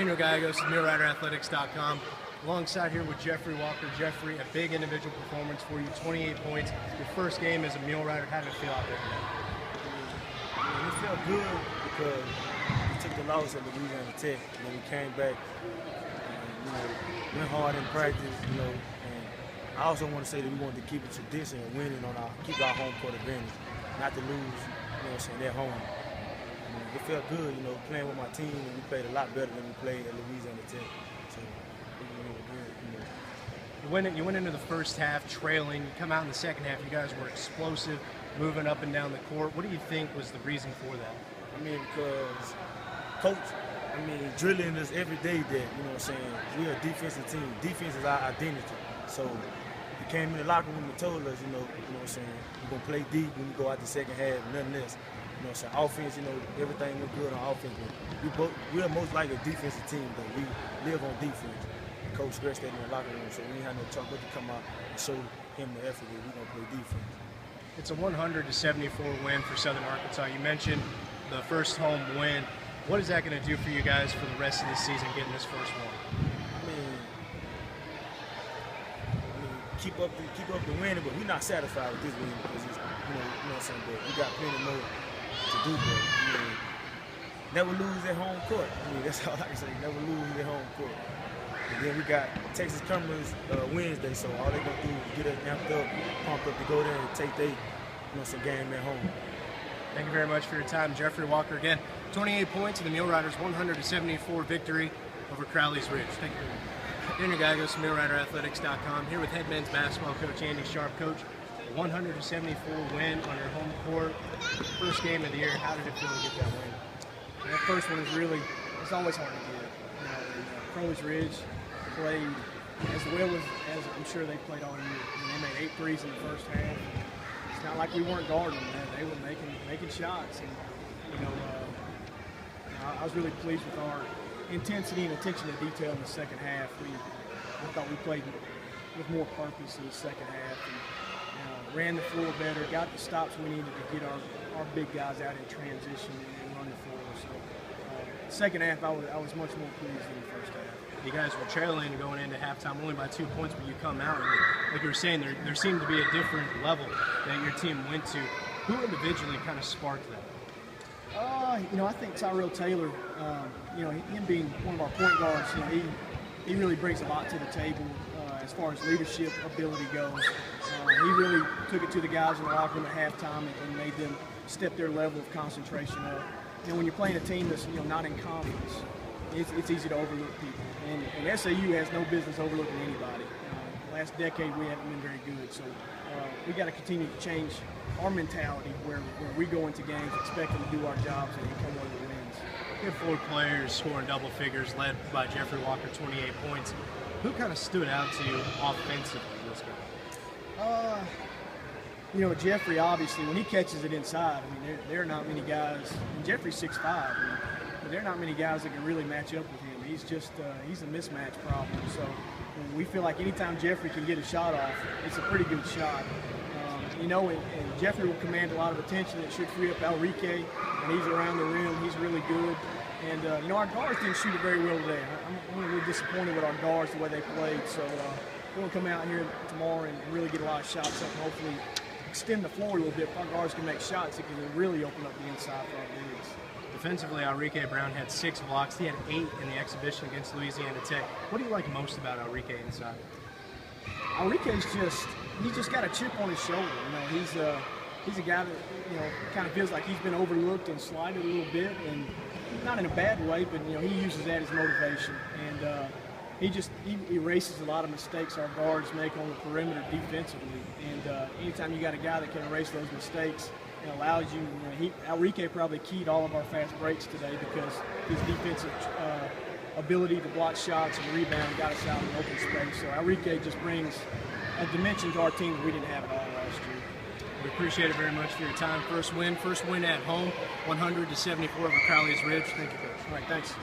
Daniel Gallegos, MuleRiderAthletics.com. Alongside here with Jeffrey Walker. Jeffrey, a big individual performance for you, 28 points. Your first game as a Mule Rider, how did it feel out there today? It felt good because we took the loss at Louisiana Tech, and then we came back and, went hard in practice, and I also want to say that we wanted to keep a tradition of winning keep our home court advantage, not to lose, at home. It felt good, playing with my team, and we played a lot better than we played at Louisiana Tech. So, You went into the first half trailing. You come out in the second half, you guys were explosive, moving up and down the court. What do you think was the reason for that? Because coach, drilling us every day that, we're a defensive team. Defense is our identity. So he came in the locker room and told us, we're going to play deep when we go out the second half, nothing less. Offense, everything went good on offense. But we're most like a defensive team, though. We live on defense. The coach stressed that in the locker room, so we didn't have no choice but to come out and show him the effort that we're going to play defense. It's a 100-74 win for Southern Arkansas. You mentioned the first home win. What is that going to do for you guys for the rest of the season, getting this first one? Keep up the winning, but we're not satisfied with this win because it's, but we got plenty more to do. But never lose at home court. That's all I can say. Never lose at home court. And then we got Texas Commerce Wednesday, so all they're gonna do is get us amped up, pumped up to go there and take their, game at home. Thank you very much for your time, Jeffrey Walker. Again, 28 points in the Mule Riders' 100-74 victory over Crowley's Ridge. Thank you. Daniel Gallegos, MuleRiderAthletics.com. Here with head men's basketball coach Andy Sharpe. Coach, a 100-74 win on your home court. First game of the year. How did it feel to get that win? That first one is it's always hard to get. Crowley's Ridge played as well as I'm sure they played all year. They made 8 threes in the first half. It's not like we weren't guarding them. They were making shots, and I was really pleased with our intensity and attention to detail in the second half. I thought we played with more purpose in the second half and ran the floor better, got the stops we needed to get our big guys out in transition and run the floor. So second half, I was much more pleased than the first half. You guys were trailing going into halftime only by 2 points, but you come out and, like you were saying, there seemed to be a different level that your team went to. Who individually kind of sparked that? I think Tyrell Taylor, him being one of our point guards, he really brings a lot to the table as far as leadership ability goes. He really took it to the guys in the locker room at halftime and made them step their level of concentration up. When you're playing a team that's not in conference, it's easy to overlook people. And SAU has no business overlooking anybody. Last decade we haven't been very good, so we got to continue to change our mentality where we go into games expecting to do our jobs and come away with wins. You had 4 players scoring double figures, led by Jeffrey Walker, 28 points. Who kind of stood out to you offensively in this game? Jeffrey, obviously, when he catches it inside, there are not many guys, and Jeffrey's 6'5", but there are not many guys that can really match up with him. He's just, he's a mismatch problem. So we feel like anytime Jeffrey can get a shot off, it's a pretty good shot. And Jeffrey will command a lot of attention. It should free up Enrique, and he's around the rim. He's really good. And, our guards didn't shoot it very well today. I'm a little disappointed with our guards, the way they played. So we'll come out here tomorrow and really get a lot of shots up and hopefully extend the floor a little bit. If our guards can make shots, it can really open up the inside for our bigs. Defensively, Enrique Brown had 6 blocks. He had 8 in the exhibition against Louisiana Tech. What do you like most about Enrique inside? Enrique's just got a chip on his shoulder. He's a guy that kind of feels like he's been overlooked and slighted a little bit, and not in a bad way, but he uses that as motivation. And he erases a lot of mistakes our guards make on the perimeter defensively. And anytime you got a guy that can erase those mistakes, it allows you. Enrique probably keyed all of our fast breaks today because his defensive ability to block shots and rebound got us out in open space. So Enrique just brings a dimension to our team that we didn't have at all last year. We appreciate it very much for your time. First win at home, 100-74 over Crowley's Ridge. Thank you, Coach. All right, thanks.